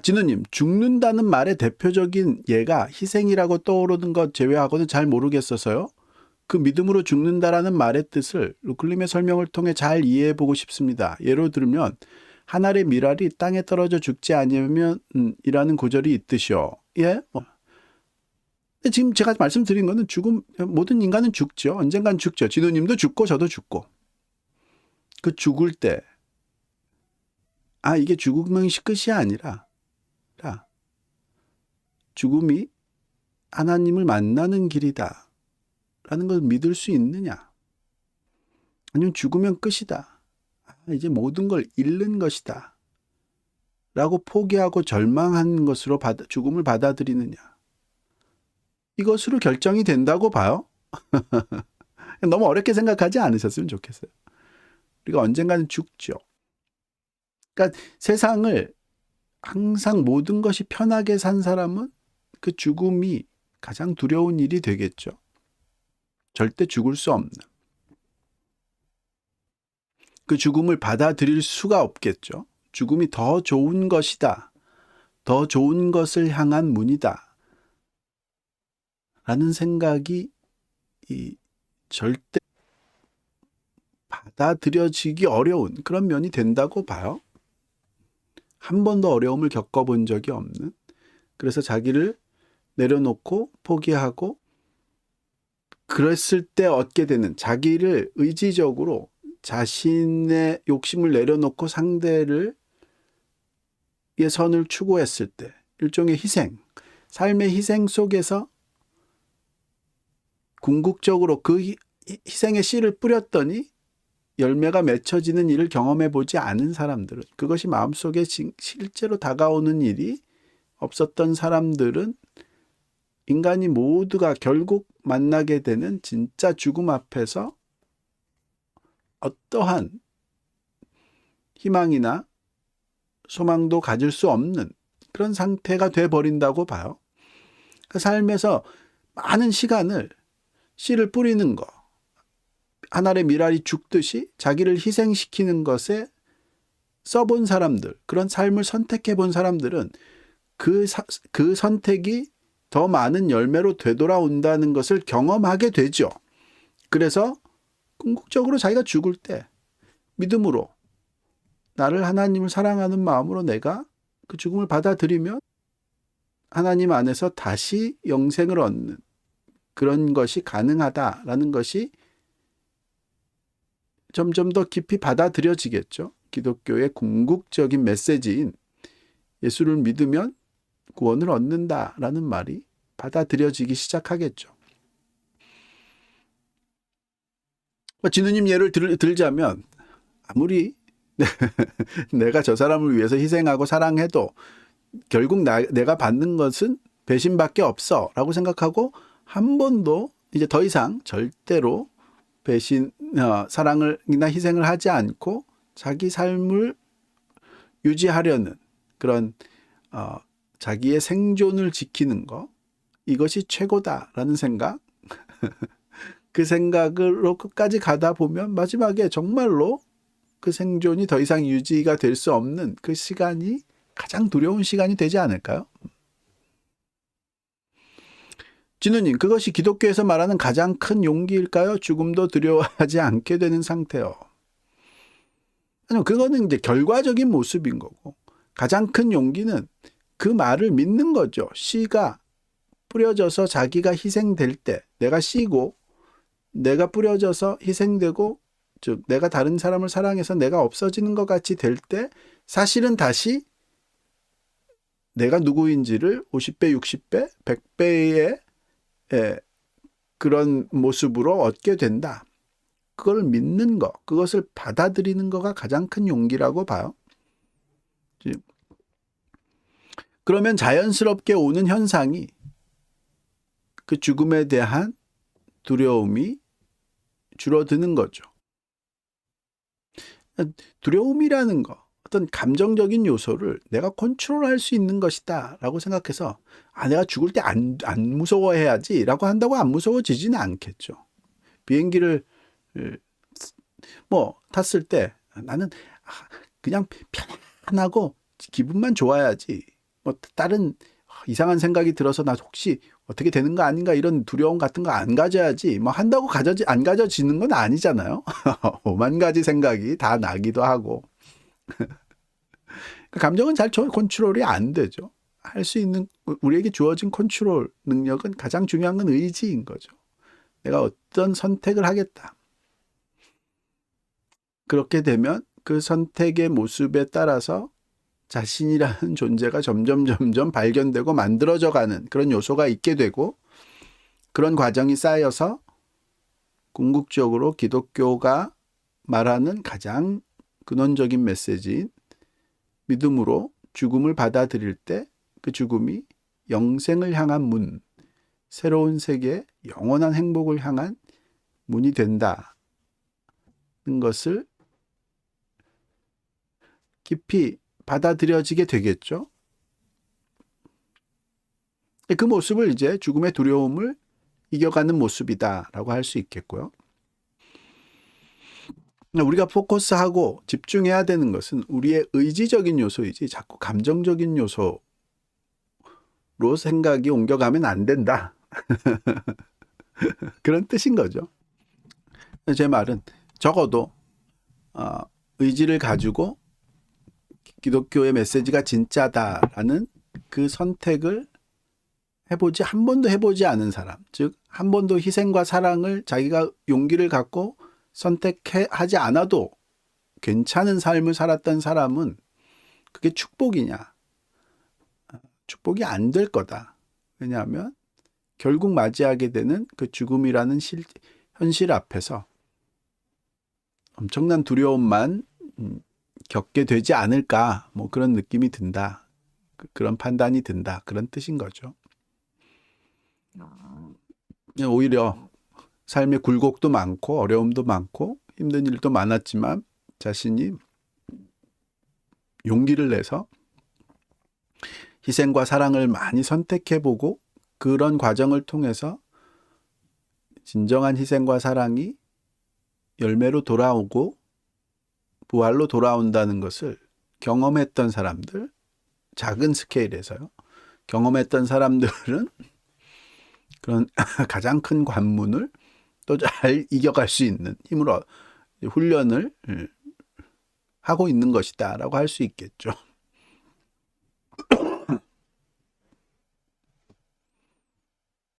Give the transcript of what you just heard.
진우님, 죽는다는 말의 대표적인 예가 희생이라고 떠오르는 것 제외하고는 잘 모르겠어서요. 그 믿음으로 죽는다라는 말의 뜻을 루클림의 설명을 통해 잘 이해해 보고 싶습니다. 예로 들면 한 알의 밀알이 땅에 떨어져 죽지 아니하면 이라는 구절이 있듯이요. 예? 근데 지금 제가 말씀드린 거는 모든 인간은 죽죠. 언젠간 죽죠. 진우님도 죽고 저도 죽고. 그 죽을 때 이게 죽음이 끝이 아니라 죽음이 하나님을 만나는 길이다 라는 걸 믿을 수 있느냐, 아니면 죽으면 끝이다, 이제 모든 걸 잃는 것이다 라고 포기하고 절망한 것으로 죽음을 받아들이느냐, 이것으로 결정이 된다고 봐요. 너무 어렵게 생각하지 않으셨으면 좋겠어요. 우리가 언젠가는 죽죠. 그러니까 세상을 항상 모든 것이 편하게 산 사람은 그 죽음이 가장 두려운 일이 되겠죠. 절대 죽을 수 없는. 그 죽음을 받아들일 수가 없겠죠. 죽음이 더 좋은 것이다. 더 좋은 것을 향한 문이다. 라는 생각이 절대 받아들여지기 어려운 그런 면이 된다고 봐요. 한 번도 어려움을 겪어본 적이 없는, 그래서 자기를 내려놓고 포기하고 그랬을 때 얻게 되는, 자기를 의지적으로 자신의 욕심을 내려놓고 상대를 의 선을 추구했을 때 일종의 희생, 삶의 희생 속에서 궁극적으로 그 희생의 씨를 뿌렸더니 열매가 맺혀지는 일을 경험해 보지 않은 사람들은, 그것이 마음속에 실제로 다가오는 일이 없었던 사람들은 인간이 모두가 결국 만나게 되는 진짜 죽음 앞에서 어떠한 희망이나 소망도 가질 수 없는 그런 상태가 돼버린다고 봐요. 그 삶에서 많은 시간을 씨를 뿌리는 거, 한 알의 밀알이 죽듯이 자기를 희생시키는 것에 써본 사람들, 그런 삶을 선택해 본 사람들은 그 선택이 더 많은 열매로 되돌아온다는 것을 경험하게 되죠. 그래서 궁극적으로 자기가 죽을 때 믿음으로, 나를 하나님을 사랑하는 마음으로 내가 그 죽음을 받아들이면 하나님 안에서 다시 영생을 얻는 그런 것이 가능하다라는 것이 점점 더 깊이 받아들여지겠죠. 기독교의 궁극적인 메시지인 예수를 믿으면 구원을 얻는다라는 말이 받아들여지기 시작하겠죠. 진우님 예를 들자면, 아무리 내가 저 사람을 위해서 희생하고 사랑해도 결국 내가 받는 것은 배신밖에 없어 라고 생각하고 한 번도 이제 더 이상 절대로 사랑이나 희생을 하지 않고 자기 삶을 유지하려는 그런 자기의 생존을 지키는 거, 이것이 최고다라는 생각, 그 생각으로 끝까지 가다 보면 마지막에 정말로 그 생존이 더 이상 유지가 될 수 없는 그 시간이 가장 두려운 시간이 되지 않을까요? 진우님, 그것이 기독교에서 말하는 가장 큰 용기일까요? 죽음도 두려워하지 않게 되는 상태요. 아니요, 그거는 이제 결과적인 모습인 거고, 가장 큰 용기는 그 말을 믿는 거죠. 씨가 뿌려져서 자기가 희생될 때, 내가 씨고 내가 뿌려져서 희생되고, 즉 내가 다른 사람을 사랑해서 내가 없어지는 것 같이 될 때 사실은 다시 내가 누구인지를 50배, 60배, 100배의 그런 모습으로 얻게 된다. 그걸 믿는 거, 그것을 받아들이는 거가 가장 큰 용기라고 봐요. 그러면 자연스럽게 오는 현상이 그 죽음에 대한 두려움이 줄어드는 거죠. 두려움이라는 거, 어떤 감정적인 요소를 내가 컨트롤할 수 있는 것이다 라고 생각해서 내가 죽을 때 안 무서워해야지 라고 한다고 안 무서워지지는 않겠죠. 비행기를 탔을 때 나는 그냥 편안하고 기분만 좋아야지. 뭐 다른 이상한 생각이 들어서 나 혹시 어떻게 되는 거 아닌가 이런 두려움 같은 거 안 가져야지. 뭐 한다고 안 가져지는 건 아니잖아요. 오만 가지 생각이 다 나기도 하고. 감정은 잘 컨트롤이 안 되죠. 할 수 있는, 우리에게 주어진 컨트롤 능력은 가장 중요한 건 의지인 거죠. 내가 어떤 선택을 하겠다. 그렇게 되면 그 선택의 모습에 따라서 자신이라는 존재가 점점 발견되고 만들어져 가는 그런 요소가 있게 되고, 그런 과정이 쌓여서 궁극적으로 기독교가 말하는 가장 근원적인 메시지인 믿음으로 죽음을 받아들일 때 그 죽음이 영생을 향한 문, 새로운 세계, 영원한 행복을 향한 문이 된다는 것을 깊이 받아들여지게 되겠죠. 그 모습을 이제 죽음의 두려움을 이겨가는 모습이다라고 할 수 있겠고요. 우리가 포커스하고 집중해야 되는 것은 우리의 의지적인 요소이지 자꾸 감정적인 요소로 생각이 옮겨가면 안 된다. 그런 뜻인 거죠. 제 말은 적어도 의지를 가지고 기독교의 메시지가 진짜다라는 그 선택을 한 번도 해보지 않은 사람, 즉 한 번도 희생과 사랑을 자기가 용기를 갖고 선택하지 않아도 괜찮은 삶을 살았던 사람은 그게 축복이냐? 축복이 안 될 거다. 왜냐하면 결국 맞이하게 되는 그 죽음이라는 현실 앞에서 엄청난 두려움만 겪게 되지 않을까, 뭐 그런 느낌이 든다. 그런 판단이 든다. 그런 뜻인 거죠. 오히려 삶의 굴곡도 많고 어려움도 많고 힘든 일도 많았지만 자신이 용기를 내서 희생과 사랑을 많이 선택해보고 그런 과정을 통해서 진정한 희생과 사랑이 열매로 돌아오고 부활로 돌아온다는 것을 경험했던 사람들, 작은 스케일에서요. 경험했던 사람들은 그런 가장 큰 관문을 또 잘 이겨갈 수 있는 힘으로 훈련을 하고 있는 것이다라고 할 수 있겠죠.